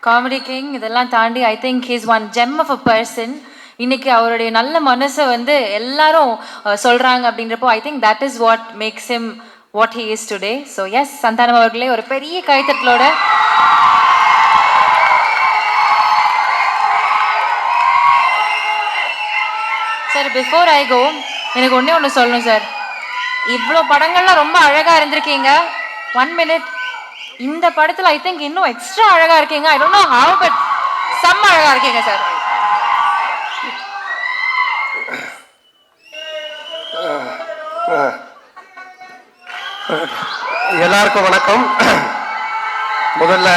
Comedy king இதெல்லாம் தாண்டி I think he's one gem of a person. இன்னைக்கு அவருடைய நல்ல மனசை வந்து எல்லாரும் சொல்றாங்க அப்படின்றப்போ I think that is what makes him what he is today. So yes, Santhanam அவர்களே ஒரு பெரிய கைத்தட்டலோட. சார், பிஃபோர் ஐ கோ, எனக்கு ஒன்று சொல்லணும் சார். இவ்வளோ படங்கள்லாம் ரொம்ப அழகா இருந்திருக்கீங்க. 1 minute, இந்த படத்துல ஐ திங்க் இன்னும் எக்ஸ்ட்ரா அழகா இருக்கீங்க. I don't know how, but செம்ம அழகா இருக்கீங்க சார். எல்லாருக்கும் வணக்கம். முதல்ல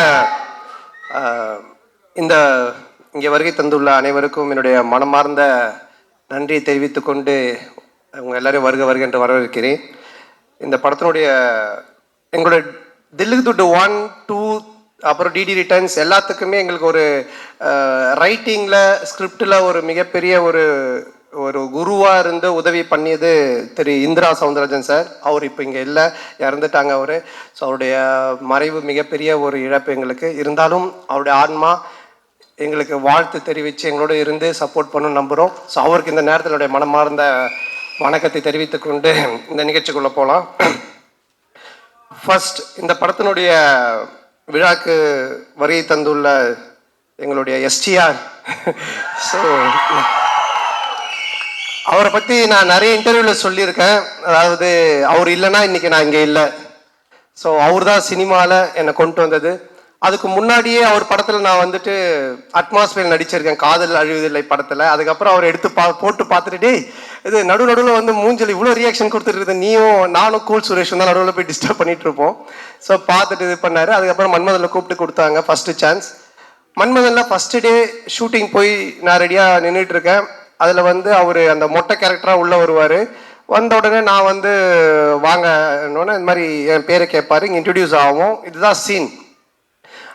இந்த இங்கே வருகை தந்துள்ள அனைவருக்கும் என்னுடைய மனமார்ந்த நன்றியை தெரிவித்துக் கொண்டு அவங்க எல்லாரையும் வருக என்று வரவேற்கிறேன். இந்த படத்தினுடைய எங்களுடைய தில்லுக்கு துட்டு 1, 2 அப்புறம் டிடி ரிட்டர்ன்ஸ் எல்லாத்துக்குமே எங்களுக்கு ஒரு ரைட்டிங்கில் ஸ்கிரிப்டில் ஒரு மிகப்பெரிய ஒரு ஒரு குருவாக இருந்து உதவி பண்ணியது திரு இந்திரா சவுந்தரராஜன் சார். அவர் இப்போ இங்கே இல்லை, இறந்துட்டாங்க அவர். ஸோ அவருடைய மறைவு மிகப்பெரிய ஒரு இழப்பு எங்களுக்கு. இருந்தாலும் அவருடைய ஆன்மா எங்களுக்கு வாழ்த்து தெரிவித்து எங்களோட இருந்து சப்போர்ட் பண்ணணும்னு நம்புகிறோம். ஸோ அவருக்கு இந்த நேரத்தில் என்னுடைய மனமார்ந்த வணக்கத்தை தெரிவித்துக் கொண்டு இந்த நிகழ்ச்சிக்குள்ளே போகலாம். ஃபர்ஸ்ட், இந்த படத்தினுடைய விழாக்கு வருகை தந்துள்ள எங்களுடைய எஸ்டிஆர். ஸோ அவரை பற்றி நான் நிறைய இன்டர்வியூவில் சொல்லியிருக்கேன். அதாவது அவர் இல்லைன்னா இன்றைக்கி நான் இங்கே இல்லை. ஸோ அவர் தான் சினிமாவில் என்னை கொண்டு வந்தது. அதுக்கு முன்னாடியே அவர் படத்தில் நான் வந்துட்டு அட்மாஸ்பியர் நடிச்சிருக்கேன், காதல் அழிவதில்லை படத்தில். அதுக்கப்புறம் அவர் எடுத்து போட்டு பார்த்துட்டு, இது நடுவில் வந்து மூஞ்சல் இவ்வளோ ரியாக்ஷன் கொடுத்துட்டு நீயும் நானும் கூல் சுரேஷும் தான் நடுவில் போய் டிஸ்டர்ப் பண்ணிட்டு இருப்போம். ஸோ பார்த்துட்டு இது பண்ணார். அதுக்கப்புறம் மன்மதனில் கூப்பிட்டு கொடுத்தாங்க ஃபஸ்ட்டு சான்ஸ். மன்மதனில் ஃபஸ்ட்டு டே ஷூட்டிங் போய் நான் ரெடியாக நின்றுட்டு இருக்கேன். அதில் வந்து அவர் அந்த மொட்டை கேரக்டராக உள்ளே வருவார். வந்த உடனே நான் வந்து வாங்கன்னு இந்த மாதிரி என் பேரை கேட்பார், இங்கே இன்ட்ரடியூஸ் ஆகும். இதுதான் சீன்.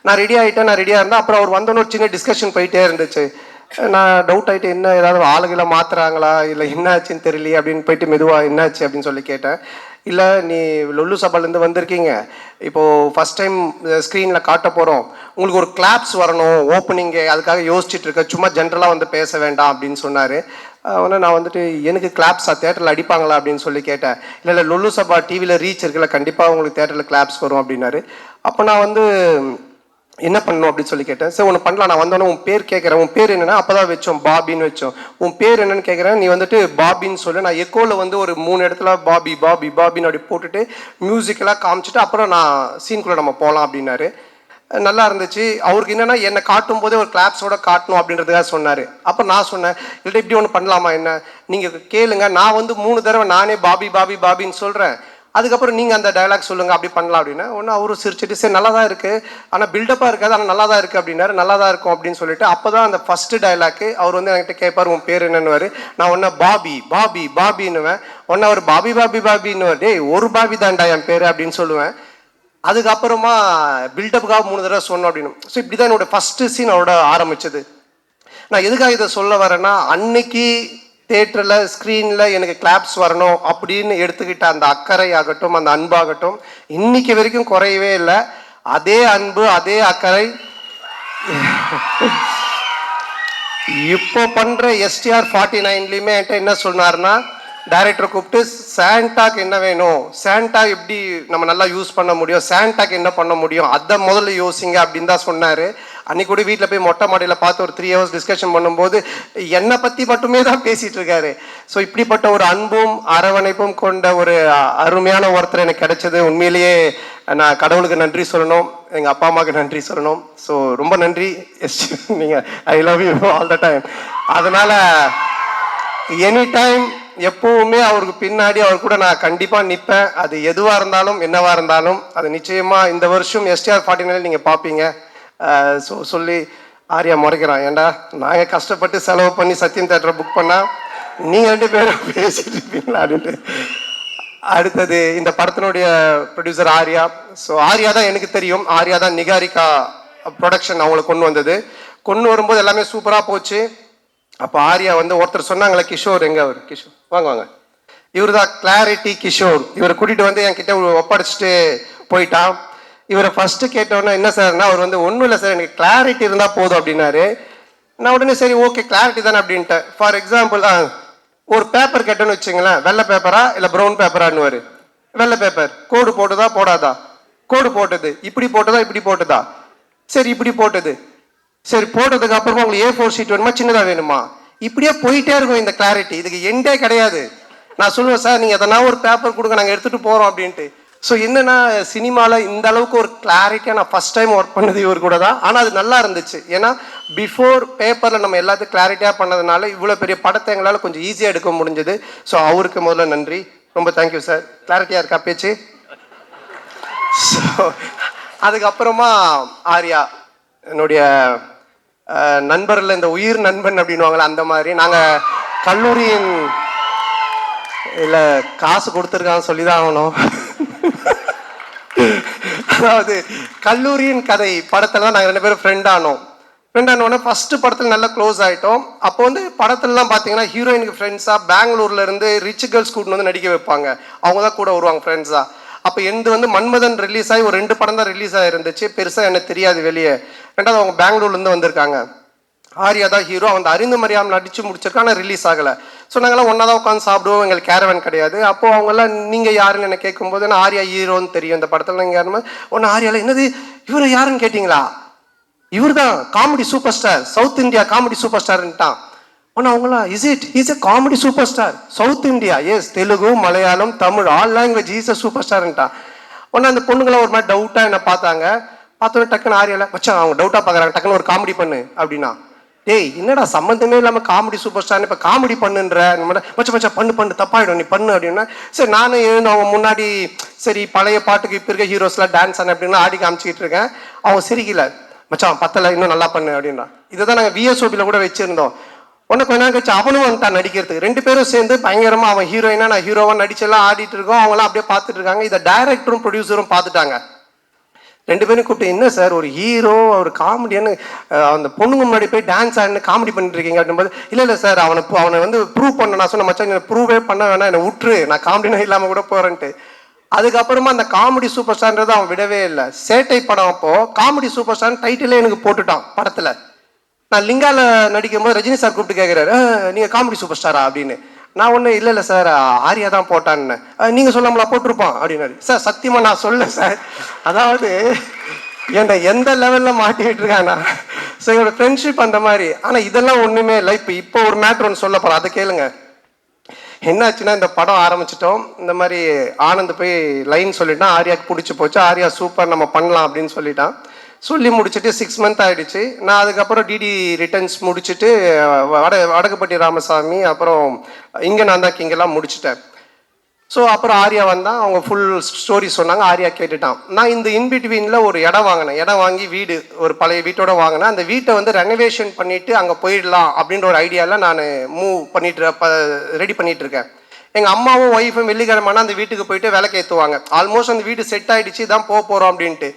நான் ரெடியாக இருந்தேன். அப்புறம் அவர் வந்தோன்னு ஒரு சின்ன டிஸ்கஷன் போயிட்டே இருந்துச்சு. நான் டவுட் ஆகிட்டு, என்ன ஏதாவது ஆளுகளை மாற்றுறாங்களா இல்லை என்ன ஆச்சுன்னு தெரியலையே அப்படின்னு போயிட்டு மெதுவாக என்னாச்சு அப்படின்னு சொல்லி கேட்டேன். இல்லை, நீ லொல்லு சபாலேருந்து வந்திருக்கீங்க, இப்போது ஃபஸ்ட் டைம் ஸ்க்ரீனில் காட்ட போகிறோம், உங்களுக்கு ஒரு கிளாப்ஸ் வரணும் ஓப்பனிங்கு, அதுக்காக யோசிச்சுட்டு இருக்க, சும்மா ஜென்ரலாக வந்து பேச வேண்டாம் அப்படின்னு சொன்னார். உடனே நான் வந்துட்டு, எனக்கு கிளாப்ஸா தேட்டரில் அடிப்பாங்களா அப்படின்னு சொல்லி கேட்டேன். இல்லை லொல்லு சபா டிவியில் ரீச் இருக்குல்ல, கண்டிப்பாக உங்களுக்கு தேட்டரில் கிளாப்ஸ் வரும் அப்படின்னாரு. அப்போ நான் வந்து என்ன பண்ணணும் அப்படின்னு சொல்லி கேட்டேன். சரி ஒன்று பண்ணலாம், நான் வந்தோன்னே உன் பேர் கேட்குறேன், உன் பேர் என்னென்னா, அப்போ தான் வச்சோம் பாபின்னு வச்சோம். உன் பேர் என்னன்னு கேட்குறேன், நீ வந்துட்டு பாபின்னு சொல்லு. நான் எக்கோவில் வந்து ஒரு 3 இடத்துல பாபி பாபி பாபின்னு அப்படி போட்டுட்டு மியூசிக்கெல்லாம் காமிச்சிட்டு அப்புறம் நான் சீன்குள்ளே நம்ம போகலாம் அப்படின்னாரு. நல்லா இருந்துச்சு. அவருக்கு என்னென்னா என்னை காட்டும் போதே ஒரு கிளாப்ஸோட காட்டணும் அப்படின்றதுக்காக சொன்னார். அப்போ நான் சொன்னேன், இல்லை இப்படி ஒன்று பண்ணலாமா, என்ன நீங்கள் கேளுங்க, நான் வந்து 3 தடவை நானே பாபி பாபி பாபின்னு சொல்கிறேன், அதுக்கப்புறம் நீங்கள் அந்த டைலாக் சொல்லுங்கள், அப்படி பண்ணலாம் அப்படின்னா. ஒன்று அவரும் சிரிச்சிட்டு, சரி நல்லா தான் இருக்குது, ஆனால் பில்டப்பாக இருக்காது, ஆனால் நல்லா தான் இருக்குது அப்படின்னாரு. நல்லா தான் இருக்கும் அப்படின்னு சொல்லிட்டு அப்போ தான் அந்த ஃபஸ்ட்டு டைலாக்கு அவர் வந்து என்கிட்ட கேட்பார், உன் பேர் என்னன்னுவார். நான் ஒன்று பாபி பாபி பாபின்னுவேன். ஒன்று அவர் பாபி பாபி பாபின்னுவார். டேய் ஒரு பாபி தான்டா என் பேர் அப்படின்னு சொல்லுவேன். அதுக்கப்புறமா பில்டப்புக்காக 3 தடவை சொன்னோம் அப்படின்னு. ஸோ இப்படி தான் என்னோடய ஃபஸ்ட்டு சீன் அவரோட ஆரம்பிச்சது. நான் எதுக்காக இதை சொல்ல வரேன்னா, அன்னைக்கு தேட்டரில் ஸ்க்ரீனில் எனக்கு கிளாப்ஸ் வரணும் அப்படின்னு எடுத்துக்கிட்ட அந்த அக்கறை ஆகட்டும், அந்த அன்பாகட்டும், இன்னைக்கு வரைக்கும் குறையவே இல்லை. அதே அன்பு அதே அக்கறை இப்போ பண்ணுற எஸ்டிஆர் 49லையுமே என்கிட்ட என்ன சொன்னார்னா, டைரக்டரை கூப்பிட்டு சாண்டாக்கு என்ன வேணும், சாண்டா எப்படி நம்ம நல்லா யூஸ் பண்ண முடியும், சாண்டாக்கு என்ன பண்ண முடியும், அதை முதல்ல யோசிங்க அப்படின்னு தான் சொன்னார். அன்னைக்கு கூட வீட்டில் போய் மொட்டை மாடியில் பார்த்து ஒரு 3 hours டிஸ்கஷன் பண்ணும்போது என்னை பற்றி மட்டுமே தான் பேசிகிட்டு இருக்காரு. ஸோ இப்படிப்பட்ட ஒரு அன்பும் அரவணைப்பும் கொண்ட ஒரு அருமையான ஒருத்தர் எனக்கு கிடைச்சது. உண்மையிலேயே நான் கடவுளுக்கு நன்றி சொல்லணும், எங்கள் அப்பா அம்மாவுக்கு நன்றி சொல்லணும். ஸோ ரொம்ப நன்றி எஸ், நீங்கள் I love you all the time. அதனால் எனி டைம் எப்போவுமே அவருக்கு பின்னாடி அவர் கூட நான் கண்டிப்பாக நிற்பேன். அது எதுவாக இருந்தாலும் என்னவாக இருந்தாலும் அது நிச்சயமாக இந்த வருஷம் எஸ்டிஆர் 49 நீங்கள் பார்ப்பீங்க. ஸோ சொல்லி ஆரியா முறைக்கிறான், ஏண்டா நாங்கள் கஷ்டப்பட்டு செலவு பண்ணி சத்யம் தேட்டரை புக் பண்ணால் நீங்கள் 2 பேரும் பேசிட்டு இருப்பீங்களா அப்படின்ட்டு. அடுத்தது இந்த படத்தினுடைய ப்ரொடியூசர் ஆர்யா. ஸோ ஆர்யா தான் எனக்கு தெரியும், ஆர்யா தான் நிகாரிகா ப்ரொடக்ஷன் அவங்கள கொண்டு வந்தது. கொண்டு வரும்போது எல்லாமே சூப்பராக போச்சு. அப்போ ஆர்யா வந்து ஒருத்தர் சொன்னாங்களே, கிஷோர், எங்கே அவர் கிஷோர், வாங்க வாங்க, இவர் தான் கிளாரிட்டி கிஷோர். இவரை கூட்டிகிட்டு வந்து என்கிட்ட ஒப்படைச்சிட்டு போயிட்டான். இவரை ஃபர்ஸ்ட் கேட்டோன்னா என்ன சார்னா அவர் வந்து ஒன்றும் இல்லை சார் எனக்கு கிளாரிட்டி இருந்தால் போதும் அப்படின்னாரு. நான் உடனே சரி ஓகே கிளாரிட்டி தானே அப்படின்ட்டேன். ஃபார் எக்ஸாம்பிள் ஒரு பேப்பர் கேட்டோன்னு வச்சுங்களேன், வெள்ளை பேப்பரா இல்லை ப்ரௌன் பேப்பரான்னு. வெள்ளை பேப்பர் கோடு போட்டுதா போடாதா, கோடு போட்டது, இப்படி போட்டதா இப்படி போட்டதா, சரி இப்படி போட்டது, சரி போட்டதுக்கு அப்புறமா உங்களுக்கு A4 ஷீட் வேணுமா சின்னதா வேணுமா, இப்படியே போயிட்டே இருக்கும் இந்த கிளாரிட்டி. இதுக்கு எண்டே கிடையாது. நான் சொல்லுவேன் சார் நீங்க எதனா ஒரு பேப்பர் கொடுங்க நாங்கள் எடுத்துட்டு போறோம் அப்படின்ட்டு. ஸோ என்னன்னா சினிமாவில் இந்த அளவுக்கு ஒரு கிளாரிட்டியாக நான் ஃபர்ஸ்ட் டைம் ஒர்க் பண்ணது இவர் கூட தான். ஆனால் அது நல்லா இருந்துச்சு. ஏன்னா பிஃபோர் பேப்பரில் நம்ம எல்லாத்தையும் கிளாரிட்டியாக பண்ணதுனால இவ்வளோ பெரிய படத்தை எங்களால் கொஞ்சம் ஈஸியாக எடுக்க முடிஞ்சது. ஸோ அவருக்கு முதல்ல நன்றி, ரொம்ப தேங்க்யூ சார். கிளாரிட்டியாக இருக்கா பேச்சு? ஸோ அதுக்கப்புறமா ஆர்யா என்னுடைய நண்பரில் இந்த உயிர் நண்பன் அப்படின்வாங்களே அந்த மாதிரி. நாங்கள் கல்லூரியின் இல்லை காசு கொடுத்துருக்கான்னு சொல்லி தான் ஆகணும். அதாவது கல்லூரியின் கதை படத்துல தான் நாங்கள் 2 பேரும் ஃப்ரெண்ட் ஆனோன்னே ஃபர்ஸ்ட் படத்தில் நல்லா க்ளோஸ் ஆகிட்டோம். அப்போ வந்து படத்துலலாம் பார்த்தீங்கன்னா ஹீரோயினுக்கு ஃப்ரெண்ட்ஸாக பெங்களூர்ல இருந்து ரிச் கேர்ள்ஸ் கூட்டு வந்து நடிக்க வைப்பாங்க. அவங்க தான் கூட வருவாங்க ஃப்ரெண்ட்ஸாக. அப்போ எந்த வந்து மன்மதன் ரிலீஸ் ஆகி ஒரு 2 படம் தான் ரிலீஸ் ஆகிருந்துச்சு. பெருசாக எனக்கு தெரியாது வெளியே. ரெண்டாவது அவங்க பெங்களூர்லேருந்து வந்திருக்காங்க. ஆர்யா தான் ஹீரோ. அவன் அறிந்து மறியாமல் நடிச்சு முடிச்சிருக்கான், ஆனால் ரிலீஸ் ஆகலை. ஸோ நாங்களாம் ஒன்றா தான் உட்காந்து சாப்பிடுவோம். எங்களுக்கு கேரவன் கிடையாது. அப்போது அவங்கெல்லாம் நீங்கள் யாருன்னு என்ன கேட்கும்போது நான் ஆர்யா ஹீரோன்னு தெரியும் இந்த படத்தில். நீங்கள் யாருமே ஒன்று ஆர்யாவில் என்னது இவரை யாருன்னு கேட்டிங்களா, இவர் தான் comedy super star, south India comedy super ஸ்டார்ன்ட்டான். ஒன்று அவங்களாம் is a comedy super star south India, yes Telugu Malayalam Tamil all language is a super ஸ்டார்ன்ட்டான். ஒன்று அந்த பொண்ணுங்களாம் ஒரு மாதிரி டவுட்டாக என்ன பார்த்தாங்க. பார்த்தோன்னே டக்குன்னு ஆர்யாவில் வச்சா அவங்க டவுட்டாக பார்க்குறாங்க, டக்குன்னு ஒரு காமெடி பண்ணு அப்படின்னா. டேய் என்னடா சம்மந்தமே இல்லாமல் காமெடி சூப்பர் ஸ்டார்னு இப்போ காமெடி பண்ணுன்ற மச்சா பண்ணு தப்பாயிடும் நீ பண்ணு அப்படின்னா. சரி நானும் எழுந்து அவங்க முன்னாடி சரி பழைய பாட்டுக்கு இப்போ இருக்க ஹீரோஸ்லாம் டான்ஸ் ஆன அப்படின்னு ஆடி காமிச்சிக்கிட்டு இருக்கேன். அவங்க சிரிக்கல, மச்சான் பத்தலை இன்னும் நல்லா பண்ணு அப்படின்னா. இதை தான் நாங்கள் VSOPயில் கூட வச்சுருந்தோம். ஒன்று கொஞ்ச நேரம் கழிச்சு அவனும் வந்துட்டான் நடிக்கிறதுக்கு. 2 பேரும் சேர்ந்து பயங்கரமாக அவன் ஹீரோயினா நான் ஹீரோவாக நடிச்செல்லாம் ஆடிட்டு இருக்கோம். அவங்களாம் அப்படியே பார்த்துட்டு இருக்காங்க. இதை டைரக்டரும் ப்ரொடியூசரும் பார்த்துட்டாங்க. 2 பேரும் கூப்பிட்டு என்ன சார் ஒரு ஹீரோ ஒரு காமெடியானு அந்த பொண்ணுங்க முன்னாடி போய் டான்ஸ் ஆடினு காமெடி பண்ணிட்டு இருக்கீங்க அப்படின்போது இல்லை சார் அவனை வந்து ப்ரூவ் பண்ண. நான் சொன்ன மச்சான் ப்ரூவே பண்ண வேணாம், என்னை விட்டுரு, நான் காமெடினா இல்லாமல் கூட போகிறேன்ட்டு. அதுக்கப்புறமா அந்த காமெடி சூப்பர் ஸ்டார்ன்றது அவன் விடவே இல்லை. சேட்டை படம் அப்போ காமெடி சூப்பர் ஸ்டார் டைட்டிலே எனக்கு போட்டுட்டான் படத்தில். நான் லிங்கால நடிக்கும் போது ரஜினி சார் கூப்பிட்டு கேட்குறாரு நீங்கள் காமெடி சூப்பர் ஸ்டாரா அப்படின்னு. நான் ஒன்றும் இல்லை சார் ஆர்யா தான் போட்டான்னு. நீங்கள் சொல்லாமலா போட்டிருப்பான் அப்படின்னாரு. சார் சத்தியமாக நான் சொல்ல சார், அதாவது என்னை எந்த லெவலில் மாட்டிக்கிட்டு இருக்கானா. ஸோ என்னோட ஃப்ரெண்ட்ஷிப் அந்த மாதிரி. ஆனால் இதெல்லாம் ஒன்றுமே இல்லை. இப்போ ஒரு மேட்ரு ஒன்று சொல்ல போகிறேன், அதை கேளுங்க. என்னாச்சுன்னா இந்த படம் ஆரம்பிச்சிட்டோம். இந்த மாதிரி ஆனந்த் போய் லைன் சொல்லிட்டான், ஆர்யாவுக்கு பிடிச்சி போச்சு, ஆர்யா சூப்பர் நம்ம பண்ணலாம் அப்படின்னு சொல்லிட்டான். சொல்லி முடிச்சுட்டு 6 மந்த் ஆகிடுச்சு. நான் அதுக்கப்புறம் டிடி ரிட்டர்ன்ஸ் முடிச்சுட்டு வடகுப்பட்டி ராமசாமி அப்புறம் இங்கே நான் தான் கிங்கெல்லாம் முடிச்சுட்டேன். ஸோ அப்புறம் ஆர்யா வந்தான், அவங்க ஃபுல் ஸ்டோரி சொன்னாங்க. ஆர்யா கேட்டுட்டான். நான் இந்த இன்பிட்வீனில் ஒரு இடம் வாங்கினேன். இடம் வாங்கி வீடு ஒரு பழைய வீட்டோட வாங்கினேன். அந்த வீட்டை வந்து ரெனோவேஷன் பண்ணிவிட்டு அங்கே போயிடலாம் அப்படின்ற ஒரு ஐடியாவில் நான் ரெடி பண்ணிட்டு இருக்கேன். எங்கள் அம்மாவும் ஒய்ஃபும் வெள்ளிக்கிழமைனா அந்த வீட்டுக்கு போயிட்டு விளக்கு ஏற்றுவாங்க. ஆல்மோஸ்ட் அந்த வீடு செட் ஆகிடுச்சு, தான் போகிறோம் அப்படின்ட்டு.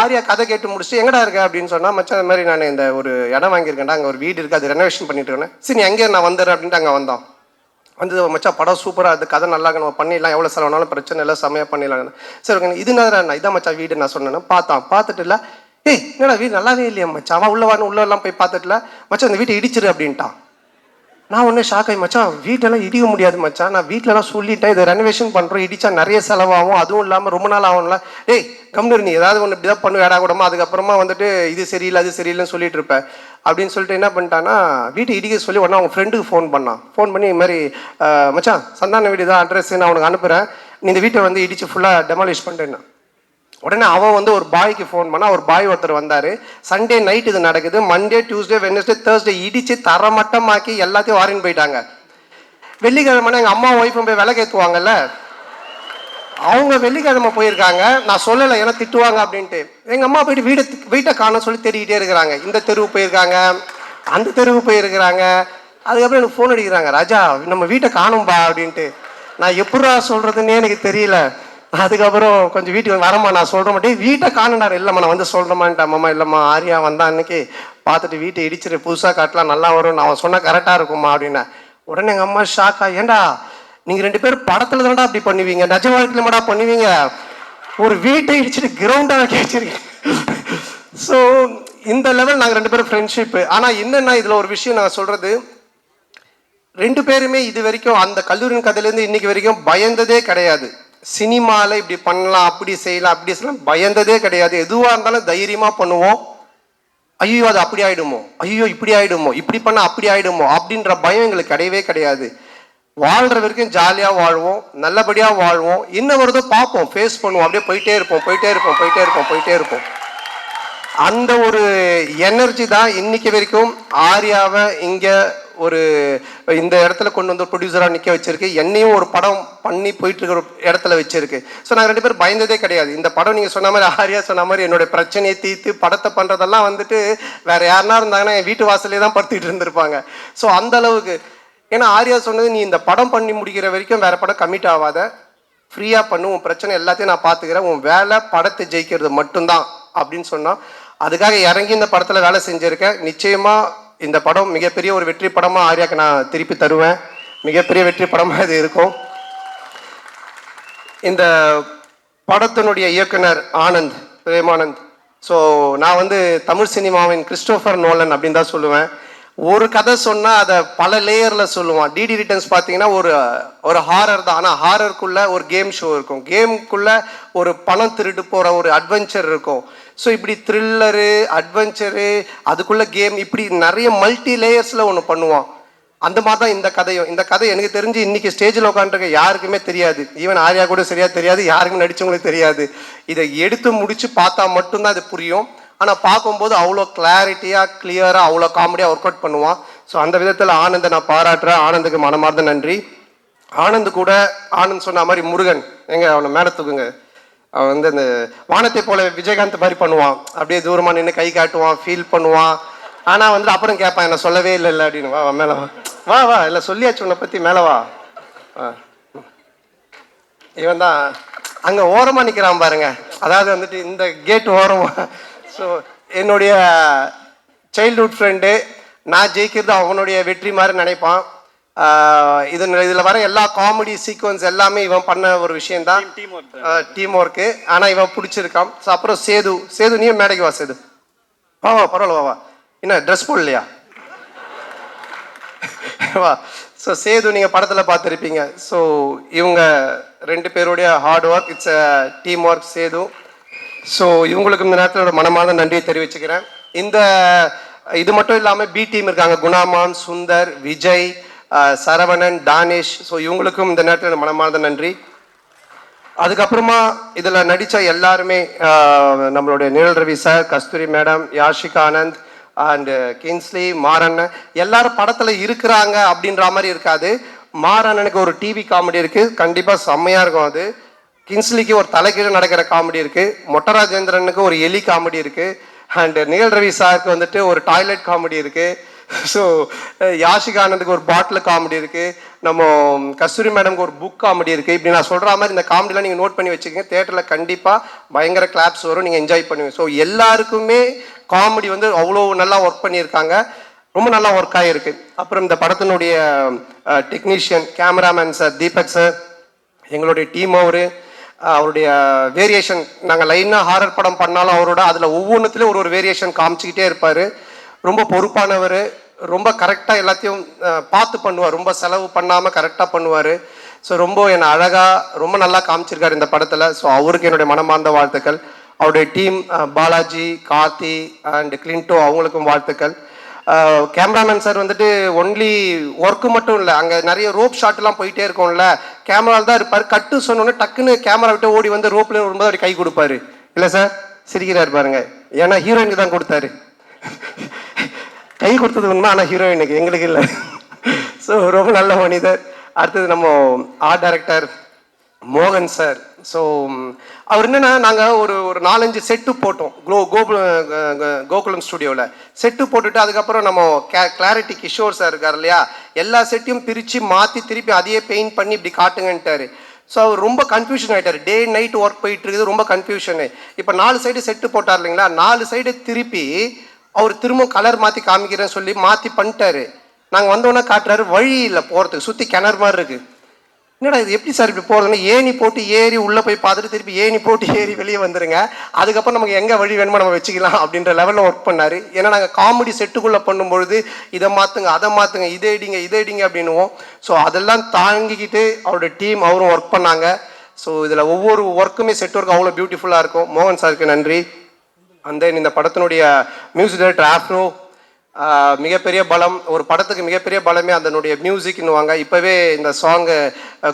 ஆர்யா கதை கேட்டு முடிச்சுட்டு எங்கடா இருக்க அப்படின்னு சொன்னால் மச்சான் அந்த மாதிரி நான் இந்த ஒரு இடம் வாங்கியிருக்கேன்டா, அங்கே ஒரு வீடு இருக்குது, அது ரெனோவேஷன் பண்ணிட்டு இருக்கேன். சரி நீ எங்கே நான் வந்துடுறேன் அப்படின்ட்டு அங்கே வந்தோம். வந்து மச்சான் படம் சூப்பராக, அது கதை நல்லா நம்ம பண்ணிடலாம், எவ்வளோ செலவுனாலும் பிரச்சனை இல்லை, செம்மையாக பண்ணிடலாம். சரி ஓகே இது நான் இதான் மச்சான் வீடு நான் சொன்னேன்னா பார்த்துட்டு இல்லை என்னடா வீடு நல்லாவே இல்லையா மச்சான், அவன் உள்ளெல்லாம் போய் பார்த்துட்டுல மச்சான் அந்த வீட்டை இடிச்சிரு அப்படின்ட்டான். நான் ஒன்றே ஷாக் ஆகி மச்சான் வீட்டெல்லாம் இடிக்க முடியாது மச்சான், நான் வீட்டிலலாம் சொல்லிட்டேன் இதை ரெனோவேஷன் பண்ணுறோம், இடிச்சா நிறைய செலவாகும், அதுவும் இல்லாமல் ரொம்ப நாள் ஆகும்ல. கம்னு நீ ஏதாவது ஒன்று இப்படி தான் பண்ணு வேடா கூடமா, அதுக்கப்புறமா வந்துட்டு இது சரியில்லை அது சரியில்லைன்னு சொல்லிட்டு இருப்பேன் அப்படின்னு சொல்லிட்டு என்ன பண்ணிட்டான்னா வீட்டை இடிக்க சொல்லி உடனே அவங்க ஃப்ரெண்டுக்கு ஃபோன் பண்ணி இது மாதிரி மச்சான் சந்தான வீடு தான் அட்ரஸ் நான் உனக்கு அனுப்புகிறேன், நீ இந்த வீட்டை வந்து இடிச்சு ஃபுல்லாக டெமாலிஷ் பண்ணிட்டேன்னா. உடனே அவன் வந்து ஒரு பாய்க்கு ஃபோன் பண்ணால் ஒரு பாய் ஒருத்தர் வந்தார். சண்டே நைட் இது நடக்குது, மண்டே டியூஸ்டே வெட்னஸ்டே தேர்ஸ்டே இடித்து தரமட்டமாக்கி எல்லாத்தையும் வாரின்னு போயிட்டாங்க. வெள்ளிக்கிழமை எங்கள் அம்மா ஒய்ஃபும் போய் விளக்கேற்றுவாங்கல்ல, அவங்க வெள்ளிக்கிழமை போயிருக்காங்க. நான் சொல்லலை ஏன்னா திட்டுவாங்க அப்படின்ட்டு. எங்கள் அம்மா போயிட்டு வீட்டை காண சொல்லி தேடிக்கிட்டே இருக்கிறாங்க. இந்த தெருவு போயிருக்காங்க, அந்த தெருவு போயிருக்கிறாங்க. அதுக்கப்புறம் எனக்கு ஃபோன் அடிக்கிறாங்க, ராஜா நம்ம வீட்டை காணும்பா அப்படின்ட்டு. நான் எப்படா சொல்கிறதுன்னே எனக்கு தெரியல. அதுக்கப்புறம் கொஞ்சம் வீட்டுக்கு வரமா நான் சொல்கிற மாட்டேன் வீட்டை காணுனார். இல்லைம்மா நான் வந்து சொல்கிறேமான்ட்டேன். அம்மா இல்லைம்மா ஆர்யா வந்தான் அன்னைக்கு பார்த்துட்டு வீட்டை இடிச்சிரு புதுசாக காட்டலாம் நல்லா வரும், நான் அவன் சொன்னால் கரெக்டாக இருக்கும்மா அப்படின்னா. உடனே எங்கள் அம்மா ஷாக்கா, ஏண்டா நீங்கள் 2 பேரும் படத்தில் தானடா அப்படி பண்ணுவீங்க, நிஜ வாழ்க்கையில மாடா பண்ணுவீங்க, ஒரு வீட்டை இடிச்சிட்டு கிரவுண்டாக வச்சிருக்கேன். ஸோ இந்த லெவல் நாங்கள் 2 பேரும் ஃப்ரெண்ட்ஷிப்பு. ஆனால் என்னென்னா இதில் ஒரு விஷயம் நான் சொல்கிறது, 2 பேருமே இது வரைக்கும் அந்த கல்லூரியின் கதையிலேருந்து இன்னைக்கு வரைக்கும் பயந்ததே கிடையாது. சினிமாவில் இப்படி பண்ணலாம், அப்படி செய்யலாம், அப்படி செய்யலாம் பயந்ததே கிடையாது. எதுவாக இருந்தாலும் தைரியமாக பண்ணுவோம். ஐயோ அது அப்படி ஆகிடுமோ, ஐயோ இப்படி ஆகிடுமோ, இப்படி பண்ணால் அப்படி ஆகிடுமோ அப்படின்ற பயம் எங்களுக்கு கிடையவே கிடையாது. வாழ்கிற வரைக்கும் ஜாலியாக வாழ்வோம், நல்லபடியாக வாழ்வோம். என்ன வருதோ பார்ப்போம், ஃபேஸ் பண்ணுவோம், அப்படியே போயிட்டே இருப்போம் போயிட்டே இருப்போம் போயிட்டே இருப்போம் போயிட்டே இருப்போம். அந்த ஒரு எனர்ஜி தான் இன்னைக்கு வரைக்கும் ஆர்யாவை இங்கே ஒரு இந்த இடத்துல கொண்டு வந்து ப்ரொடியூசராக நிற்க வச்சிருக்கு. என்னையும் ஒரு படம் பண்ணி போயிட்டு இருக்கிற ஒரு இடத்துல வச்சிருக்கு. ஸோ நாங்கள் 2 பேரும் பயந்ததே கிடையாது. இந்த படம் நீங்கள் சொன்ன மாதிரி, ஆர்யா சொன்ன மாதிரி என்னோட பிரச்சனையை தீர்த்து படத்தை பண்ணுறதெல்லாம் வந்துட்டு வேற யாருனா இருந்தாங்கன்னா என் வீட்டு வாசலே தான் படுத்திட்டு இருந்திருப்பாங்க. ஸோ அந்த அளவுக்கு, ஏன்னா ஆர்யா சொன்னது, நீ இந்த படம் பண்ணி முடிக்கிற வரைக்கும் வேற படம் கமிட் ஆகாத, ஃப்ரீயாக பண்ணு, உன் பிரச்சனை எல்லாத்தையும் நான் பார்த்துக்கிறேன், உன் வேலை படத்தை ஜெயிக்கிறது மட்டும்தான் அப்படின்னு சொன்னால் அதுக்காக இறங்கி இந்த படத்தில் வேலை செஞ்சுருக்கேன். நிச்சயமாக இந்த படம் மிகப்பெரிய ஒரு வெற்றி படமாக ஆர்யாக்கு நான் திருப்பி தருவேன். மிகப்பெரிய வெற்றி படமாக இது இருக்கும். இந்த படத்தினுடைய இயக்குனர் ஆனந்த், பிரேமானந்த். ஸோ நான் வந்து தமிழ் சினிமாவின் கிறிஸ்டோபர் நோலன் அப்படின்னு தான் சொல்லுவேன். ஒரு கதை சொன்னால் அதை பல லேயரில் சொல்லுவான். டிடி ரிட்டர்ன்ஸ் பார்த்தீங்கன்னா ஒரு ஹாரர் தான், ஆனால் ஹாரருக்குள்ளே ஒரு கேம் ஷோ இருக்கும், கேமுக்குள்ளே ஒரு பணம் திருட்டு போகிற ஒரு அட்வென்ச்சர் இருக்கும். ஸோ இப்படி த்ரில்லரு, அட்வென்ச்சரு, அதுக்குள்ளே கேம், இப்படி நிறைய மல்டி லேயர்ஸில் ஒன்று பண்ணுவான். அந்த மாதிரி தான் இந்த கதையும். இந்த கதை எனக்கு தெரிஞ்சு இன்னைக்கு ஸ்டேஜில் உட்காந்துருக்க யாருக்குமே தெரியாது. ஈவன் ஆர்யா கூட சரியாக தெரியாது, யாருக்குமே நடிச்சவங்களுக்கு தெரியாது. இதை எடுத்து முடிச்சு பார்த்தா மட்டும்தான் இது புரியும். ஆனால் பார்க்கும்போது அவ்வளோ கிளாரிட்டியாக, கிளியராக, அவ்வளோ காமெடியாக ஒர்க் அவுட் பண்ணுவான். ஸோ அந்த விதத்தில் ஆனந்தை நான் பாராட்டுறேன். ஆனந்துக்கு மனமார்ந்த நன்றி. ஆனந்த் கூட ஆனந்த் சொன்ன மாதிரி முருகன், எங்க அவனை மேலே தூக்குங்க. அவன் வந்து அந்த வானத்தை போல விஜயகாந்த் மாதிரி பண்ணுவான். அப்படியே தூரமாக நின்று கை காட்டுவான், ஃபீல் பண்ணுவான். ஆனால் வந்து அப்புறம் கேட்பான், என்ன சொல்லவே இல்லை அப்படின்னு. வா மேலே வா, வா வா, இல்லை சொல்லியாச்சு உன்னை பற்றி, மேலே வா. இவன் தான் அங்கே ஓரமாக நிற்கிறான் பாருங்க, அதாவது வந்துட்டு இந்த கேட் ஓரமாக. ஸோ என்னுடைய சைல்ட்ஹுட் ஃப்ரெண்டு, நான் ஜெயிக்கிறது அவனுடைய வெற்றி மாதிரி நினைப்பான். இதில் வர எல்லா காமெடி சீக்வன்ஸ் எல்லாமே இவன் பண்ண ஒரு விஷயந்தான், டீம் ஒர்க்கு. ஆனால் இவன் பிடிச்சிருக்கான். ஸோ அப்புறம் சேது நீயும் மேடைக்கு வா. சேது வா வா, பரவாயில்ல வா. என்ன ட்ரெஸ் போடலையா? வா. ஸோ சேது நீங்கள் படத்தில் பார்த்துருப்பீங்க. ஸோ இவங்க 2 பேருடைய hard work, it's a team work. Sethu, so இவங்களுக்கு இந்த நேரத்தில் மனமார்ந்த நன்றியை தெரிவிச்சுக்கிறேன். இது மட்டும் இல்லாமல் பி டீம் இருக்காங்க, குணாமான், சுந்தர், விஜய், சரவணன், தானேஷ். ஸோ இவங்களுக்கும் இந்த நேரத்தில் மனமார்ந்த நன்றி. அதுக்கப்புறமா இதில் நடித்த எல்லாருமே, நம்மளுடைய Nizhal Ravi sir, Kasthuri madam, Yashika Anand and Kingsley, மாறண்ணன், எல்லாரும் படத்தில் இருக்கிறாங்க அப்படின்ற மாதிரி இருக்காது. மாறண்ணனுக்கு ஒரு டிவி காமெடி இருக்குது, கண்டிப்பாக செம்மையாக இருக்கும். அது கின்ஸ்லிக்கு ஒரு தலைக்கீழ நடக்கிற காமெடி இருக்குது, மொட்டராஜேந்திரனுக்கு ஒரு எலி காமெடி இருக்குது, அண்ட் நிகழ் ரவி சாருக்கு வந்துட்டு ஒரு டாய்லெட் காமெடி இருக்குது. ஸோ யாஷிகா ஆனந்துக்கு ஒரு பாட்டில் காமெடி இருக்குது, நம்ம கஸ்தூரி மேடம்க்கு ஒரு புக் காமெடி இருக்குது. இப்படி நான் சொல்கிற மாதிரி இந்த காமெடிலாம் நீங்கள் நோட் பண்ணி வச்சுக்கோங்க. தேட்டரில் கண்டிப்பாக பயங்கர கிளாப்ஸ் வரும், நீங்கள் என்ஜாய் பண்ணுவீங்க. ஸோ எல்லாருக்குமே காமெடி வந்து அவ்வளோ நல்லா ஒர்க் பண்ணியிருக்காங்க, ரொம்ப நல்லா ஒர்க் ஆகிருக்கு. அப்புறம் இந்த படத்தினுடைய technician, cameraman sir Deepak sir, எங்களுடைய டீம் அவருடைய வேரியேஷன், நாங்கள் லைனாக ஹாரர் படம் பண்ணாலும் அவரோட அதில் ஒவ்வொன்றுத்துலேயும் ஒரு வேரியேஷன் காமிச்சிக்கிட்டே இருப்பார். ரொம்ப பொறுப்பானவர், ரொம்ப கரெக்டாக எல்லாத்தையும் பார்த்து பண்ணுவார், ரொம்ப செலவு பண்ணாமல் கரெக்டாக பண்ணுவார். ஸோ ரொம்ப என்னை அழகாக ரொம்ப நல்லா காமிச்சிருக்காரு இந்த படத்தில். ஸோ அவருக்கு என்னுடைய மனமார்ந்த வாழ்த்துக்கள். அவருடைய டீம் பாலாஜி, கார்த்தி அண்ட் கிளின்டோ, அவங்களுக்கும் வாழ்த்துக்கள். கேமராமேன் சார் வந்துட்டு ஒன்லி ஒர்க்கு மட்டும் இல்லை, அங்கே நிறைய ரோப் ஷாட்லாம் போயிட்டே இருக்கும்ல, கேமராவில் தான் இருப்பார். கட்டு சொன்னோன்னே டக்குன்னு கேமரா விட்டு ஓடி வந்து ரோப்பில் வரும்போது அப்படி கை கொடுப்பாரு. இல்லை சார் சிரிக்கிறார் பாருங்க, ஏன்னா ஹீரோயினுக்கு தான் கொடுத்தாரு. கை கொடுத்தது உண்மை, ஆனால் ஹீரோயினுக்கு, எங்களுக்கு இல்லை. ஸோ ரொம்ப நல்ல மனிதர். அடுத்தது நம்ம ஆர்ட் டைரக்டர் மோகன் சார். ஸோ அவர் என்னென்னா, நாங்கள் ஒரு 4-5 செட்டு போட்டோம் கோகுலம் ஸ்டுடியோவில். செட்டு போட்டுட்டு அதுக்கப்புறம் நம்ம கிளாரிட்டி கிஷோர் சார் இருக்கார் இல்லையா, எல்லா செட்டையும் பிரித்து மாற்றி திருப்பி அதையே பெயிண்ட் பண்ணி இப்படி காட்டுங்கன்ட்டார். ஸோ அவர் ரொம்ப கன்ஃபியூஷன் ஆகிட்டார், டே நைட் ஒர்க் போயிட்டு இருக்குது, ரொம்ப கன்ஃபியூஷனு. இப்போ 4 சைடு செட்டு போட்டார் இல்லைங்களா, 4 சைடு திருப்பி அவர் திரும்ப கலர் மாற்றி காமிக்கிறேன்னு சொல்லி மாற்றி பண்ணிட்டாரு. நாங்கள் வந்தோன்னே காட்டுறாரு, வழி இல்லை போகிறதுக்கு, சுற்றி கிணறு மாதிரி இருக்குது. என்னடா இது எப்படி சார் இப்படி போகிறதுன்னு ஏணி போட்டு ஏறி உள்ளே போய் பார்த்துட்டு திருப்பி ஏணி போட்டு ஏறி வெளியே வந்துருங்க, அதுக்கப்புறம் நமக்கு எங்கே வழி வேணுமோ நம்ம வச்சுக்கலாம் அப்படின்ற லெவலில் ஒர்க் பண்ணார். ஏன்னா நாங்கள் காமெடி செட்டுக்குள்ளே பண்ணும்பொழுது இதை மாற்றுங்க அதை மாற்றுங்க இதை இடிங்க அப்படின்னுவோம். ஸோ அதெல்லாம் தாங்கிக்கிட்டு அவரோட டீம் அவரும் ஒர்க் பண்ணாங்க. ஸோ இதில் ஒவ்வொரு ஒர்க்குமே செட் ஒர்க் அவ்வளோ பியூட்டிஃபுல்லாக இருக்கும். மோகன் சாருக்கு நன்றி. அந்த இந்த படத்தினுடைய மியூசிக் டைரக்டர் ஆஃப்ரோ, மிகப்பெரிய பலம், ஒரு படத்துக்கு மிகப்பெரிய பலமே அதனுடைய மியூசிக்னுவாங்க. இப்போவே இந்த சாங்கு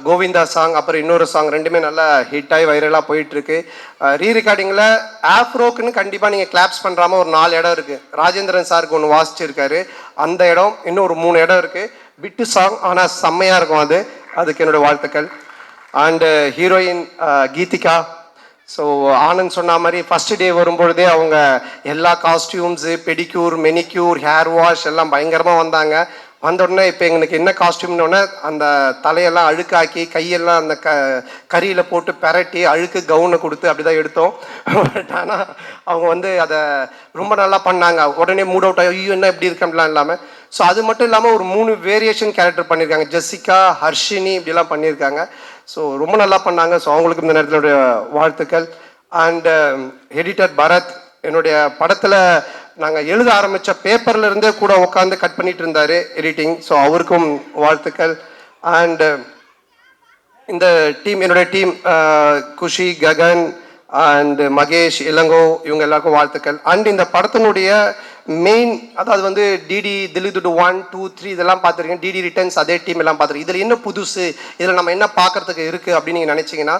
கோவிந்தா சாங் அப்புறம் இன்னொரு சாங் ரெண்டுமே நல்லா ஹிட் ஆகி வைரலாக போயிட்டுருக்கு. ரீ ரெக்கார்டிங்கில் ஆஃப்ரோக்குன்னு கண்டிப்பாக நீங்கள் கிளாப்ஸ் பண்ணுறாமல் ஒரு 4 இடம் இருக்குது. ராஜேந்திரன் சாருக்கு ஒன்று வாசிச்சிருக்காரு, அந்த இடம் இன்னும் ஒரு 3 இடம் இருக்குது. பிட்டு சாங் ஆனால் செம்மையாக இருக்கும், அதுக்கு என்னோடய வாழ்த்துக்கள். And heroine Geethika. So Anand சொன்ன மாதிரி ஃபஸ்ட்டு டே வரும்பொழுதே அவங்க எல்லா costumes, pedicure, manicure, hair wash எல்லாம் பயங்கரமாக வந்தாங்க. வந்த உடனே இப்போ எங்களுக்கு என்ன காஸ்டியூம்னோடனே அந்த தலையெல்லாம் அழுக்காக்கி கையெல்லாம் அந்த கரியில் போட்டு பெரட்டி அழுக்கு கவுனை கொடுத்து அப்படி தான் எடுத்தோம். பட் ஆனால் அவங்க வந்து அதை ரொம்ப நல்லா பண்ணாங்க. உடனே மூட் அவுட் ஆகி ஐயோ என்ன இப்படி இருக்கு அப்படிலாம் இல்லாமல். ஸோ அது மட்டும் இல்லாமல் ஒரு 3 வேரியேஷன் கேரக்டர் பண்ணியிருக்காங்க. ஜெசிகா, ஹர்ஷினி இப்படிலாம் பண்ணியிருக்காங்க. ஸோ ரொம்ப நல்லா பண்ணாங்க. ஸோ அவங்களுக்கு இந்த நேரத்தினுடைய வாழ்த்துக்கள். அண்டு எடிட்டர் பரத், என்னுடைய படத்தில் நாங்கள் எழுத ஆரம்பித்த பேப்பரில் இருந்தே கூட உட்காந்து கட் பண்ணிட்டு இருந்தார் எடிட்டிங். ஸோ அவருக்கும் வாழ்த்துக்கள். அண்டு இந்த டீம், என்னுடைய டீம் குஷி, ககன் அண்ட் மகேஷ், இளங்கோ, இவங்க எல்லாருக்கும் வாழ்த்துக்கள். அண்ட் இந்த படத்தினுடைய மெயின், அதாவது வந்து டிடி தில்லிதுடு 1, 2, 3 இதெல்லாம் பார்த்துருக்கேன். டிடி ரிட்டர்ன்ஸ் அதே டீம் எல்லாம் பார்த்துருக்கேன். இதில் என்ன புதுசு, இதில் நம்ம என்ன பார்க்கறதுக்கு இருக்குது அப்படின்னு நீங்கள் நினச்சிங்கன்னா,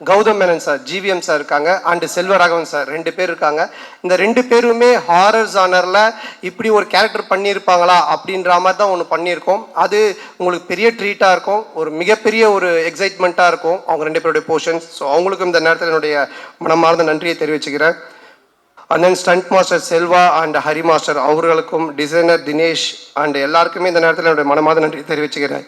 Gautham Menon sir, GVM sir இருக்காங்க, அண்டு செல்வராகவன் சார் 2 பேர் இருக்காங்க. இந்த 2 பேருமே ஹாரர் ஜானரில் இப்படி ஒரு கேரக்டர் பண்ணியிருப்பாங்களா அப்படின்ற மாதிரி தான் ஒன்று பண்ணியிருக்கோம். அது உங்களுக்கு பெரிய ட்ரீட்டாக இருக்கும், ஒரு மிகப்பெரிய ஒரு எக்ஸைட்மெண்ட்டாக இருக்கும் அவங்க 2 பேருடைய போர்ஷன்ஸ். ஸோ அவங்களுக்கும் இந்த நேரத்தில் என்னுடைய மனமார்ந்த நன்றியை தெரிவிச்சுக்கிறேன். And then stunt master Selva and Hari master அவர்களுக்கும், டிசைனர் தினேஷ் அண்ட் எல்லாருக்குமே இந்த நேரத்தில் என்னுடைய மனமார்ந்த நன்றி தெரிவிச்சுக்கிறேன்.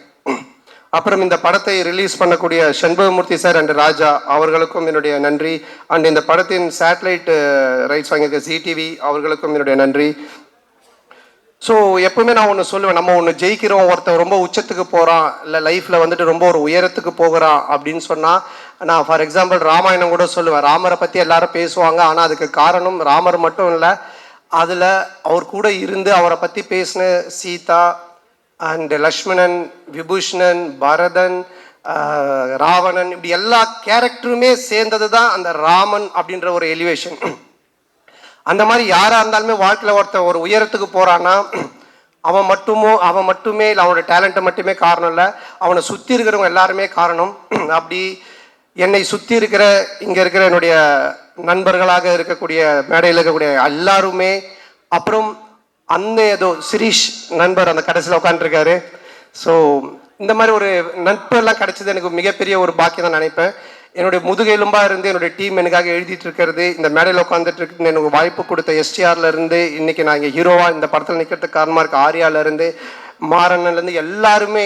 அப்புறம் இந்த படத்தை ரிலீஸ் பண்ணக்கூடிய சண்பகமூர்த்தி சார் அண்ட் ராஜா அவர்களுக்கும் என்னுடைய நன்றி. அண்ட் இந்த படத்தின் சேட்டலைட் ரைட்ஸ் வாங்கியிருக்க சிடிவி அவர்களுக்கும் என்னுடைய நன்றி. ஸோ எப்பவுமே நான் ஒன்று சொல்லுவேன், நம்ம ஒன்று ஜெயிக்கிறோம், ஒருத்தர் ரொம்ப உச்சத்துக்கு போகிறான், இல்லை லைஃப்பில் வந்துட்டு ரொம்ப ஒரு உயரத்துக்கு போகிறான் அப்படின்னு சொன்னால், நான் ஃபார் எக்ஸாம்பிள் ராமாயணம் கூட சொல்லுவேன். ராமரை பற்றி எல்லாரும் பேசுவாங்க, ஆனால் அதுக்கு காரணம் ராமர் மட்டும் இல்லை, அதில் அவர் கூட இருந்து அவரை பற்றி பேசின சீதா அண்ட் லக்ஷ்மணன், விபூஷணன், பரதன், ராவணன், இப்படி எல்லா கேரக்டருமே சேர்ந்தது தான் அந்த ராமன் அப்படின்ற ஒரு எலிவேஷன். அந்த மாதிரி யாராக இருந்தாலுமே வாழ்க்கையில் ஒருத்தர் ஒரு உயரத்துக்கு போகிறான்னா அவன் மட்டுமே இல்லை, அவனோட டேலண்ட்டை மட்டுமே காரணம் இல்லை, அவனை சுற்றி இருக்கிறவங்க எல்லாருமே காரணம். அப்படி என்னை சுற்றி இருக்கிற இங்கே இருக்கிற என்னுடைய நண்பர்களாக இருக்கக்கூடிய மேடையில் இருக்கக்கூடிய எல்லாருமே, அப்புறம் அந்த ஏதோ சிரீஷ் நண்பர் அந்த கடைசியில் உட்காந்துருக்காரு. ஸோ இந்த மாதிரி ஒரு நட்பெல்லாம் கிடைச்சது எனக்கு மிகப்பெரிய ஒரு பாக்கியம் தான் நினைப்பேன். என்னுடைய முதுகெலும்பாக இருந்து என்னுடைய டீம் எனக்காக எழுதிட்டு இருக்கிறது, இந்த மேடையில் உட்காந்துட்டு இருக்கு, எனக்கு வாய்ப்பு கொடுத்த எஸ்டிஆர்ல இருந்து இன்னைக்கு நான் இங்கே ஹீரோவாக இந்த படத்தில் நிற்கிறதுக்கு காரணமாக இருக்க ஆர்யாலேருந்து, மாறன்லேருந்து எல்லாருமே,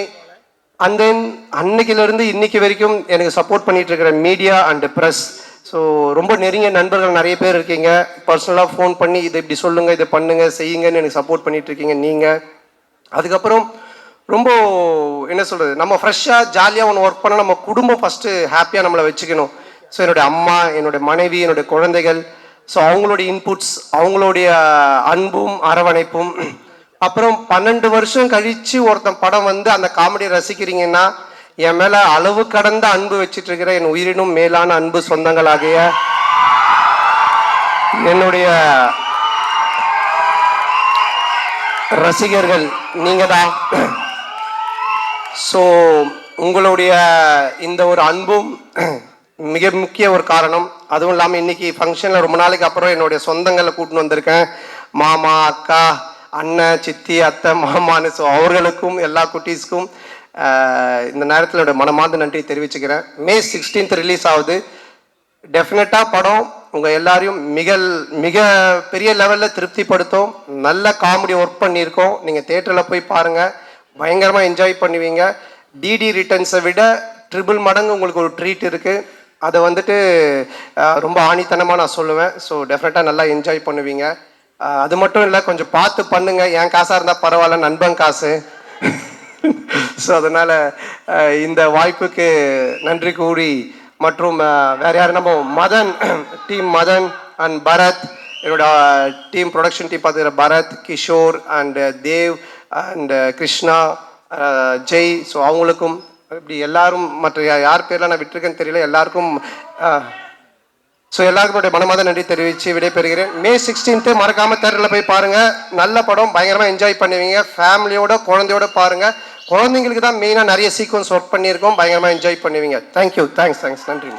அண்ட் தென் அன்னைக்கிலேருந்து இன்னைக்கு வரைக்கும் எனக்கு சப்போர்ட் பண்ணிட்டு இருக்கிற மீடியா அண்டு ப்ரெஸ். ஸோ ரொம்ப நெருங்கிய நண்பர்கள் நிறைய பேர் இருக்கீங்க. பர்சனலாக ஃபோன் பண்ணி இதை இப்படி சொல்லுங்கள், இதை பண்ணுங்க, செய்யுங்கன்னு எனக்கு சப்போர்ட் பண்ணிட்டு இருக்கீங்க நீங்கள். அதுக்கப்புறம் ரொம்ப என்ன சொல்கிறது, நம்ம ஃப்ரெஷ்ஷாக ஜாலியாக ஒன்று ஒர்க் பண்ணால் நம்ம குடும்பம் ஃபஸ்ட்டு ஹாப்பியாக நம்மளை வச்சுக்கணும். ஸோ என்னுடைய அம்மா, என்னுடைய மனைவி, என்னுடைய குழந்தைகள், ஸோ அவங்களுடைய இன்புட்ஸ், அவங்களுடைய அன்பும் அரவணைப்பும். அப்புறம் 12 வருஷம் கழித்து ஒருத்தன் படம் வந்து அந்த காமெடியை ரசிக்கிறீங்கன்னா, என் மேலே அளவு கடந்த அன்பு வச்சுட்டு இருக்கிற என் உயிரினும் மேலான அன்பு சொந்தங்களாகிய என்னுடைய ரசிகர்கள் நீங்கள் தான். ஸோ உங்களுடைய இந்த ஒரு அன்பும் மிக முக்கிய ஒரு காரணம். அதுவும் இல்லாமல் இன்னைக்கு ஃபங்க்ஷனில் ரொம்ப நாளைக்கு அப்புறம் என்னுடைய சொந்தங்களை கூட்டின்னு வந்திருக்கேன். மாமா, அக்கா, அண்ணன், சித்தி, அத்தை, மாமான்னு. ஸோ அவர்களுக்கும் எல்லா குட்டீஸ்க்கும் இந்த நேரத்தில் என்னோட மனமார்ந்த நன்றி தெரிவிச்சுக்கிறேன். May 16th ரிலீஸ் ஆகுது. டெஃபினட்டாக படம் உங்கள் எல்லாரையும் மிக பெரிய லெவலில் திருப்திப்படுத்தும். நல்ல காமெடி ஒர்க் பண்ணியிருக்கோம். நீங்கள் தேட்டரில் போய் பாருங்கள், பயங்கரமாக என்ஜாய் பண்ணுவீங்க. டிடி ரிட்டர்ன்ஸை விட 3 மடங்கு உங்களுக்கு ஒரு ட்ரீட் இருக்குது. அதை வந்துட்டு ரொம்ப ஆணித்தனமாக நான் சொல்லுவேன். ஸோ டெஃபினட்டாக நல்லா என்ஜாய் பண்ணுவீங்க. அது மட்டும் இல்லை, கொஞ்சம் பார்த்து பண்ணுங்கள். என் காசாக இருந்தால் பரவாயில்ல, நண்பன் காசு. ஸோ அதனால் இந்த வாய்ப்புக்கு நன்றி கூறி மற்றும் வேறு யார் நம்ம மதன் டீம் மதன் அண்ட் பரத், என்னோட டீம் ப்ரொடக்ஷன் டீம் பார்த்துக்கிற Bharath, Kishore and Dev and Krishna, Jai, so அவங்களுக்கும் இப்படி எல்லாரும் மற்ற யார் பேர்லாம் நான் விட்டுருக்கேன்னு தெரியல, எல்லாருக்கும் ஸோ எல்லாருக்கும் என்னுடைய மனமாத நன்றி தெரிவித்து விடைபெறுகிறேன். May 16 மறக்காமல் தேட்டரில் போய் பாருங்கள். நல்ல படம், பயங்கரமாக என்ஜாய் பண்ணுவீங்க. ஃபேமிலியோட குழந்தையோட பாருங்கள். குழந்தைங்களுக்கு தான் மெயினாக நிறைய சீக்வன்ஸ் ஒர்க் பண்ணியிருக்கோம். பயங்கரமாக என்ஜாய் பண்ணுவீங்க. தேங்க்யூ, தேங்க்ஸ், நன்றி.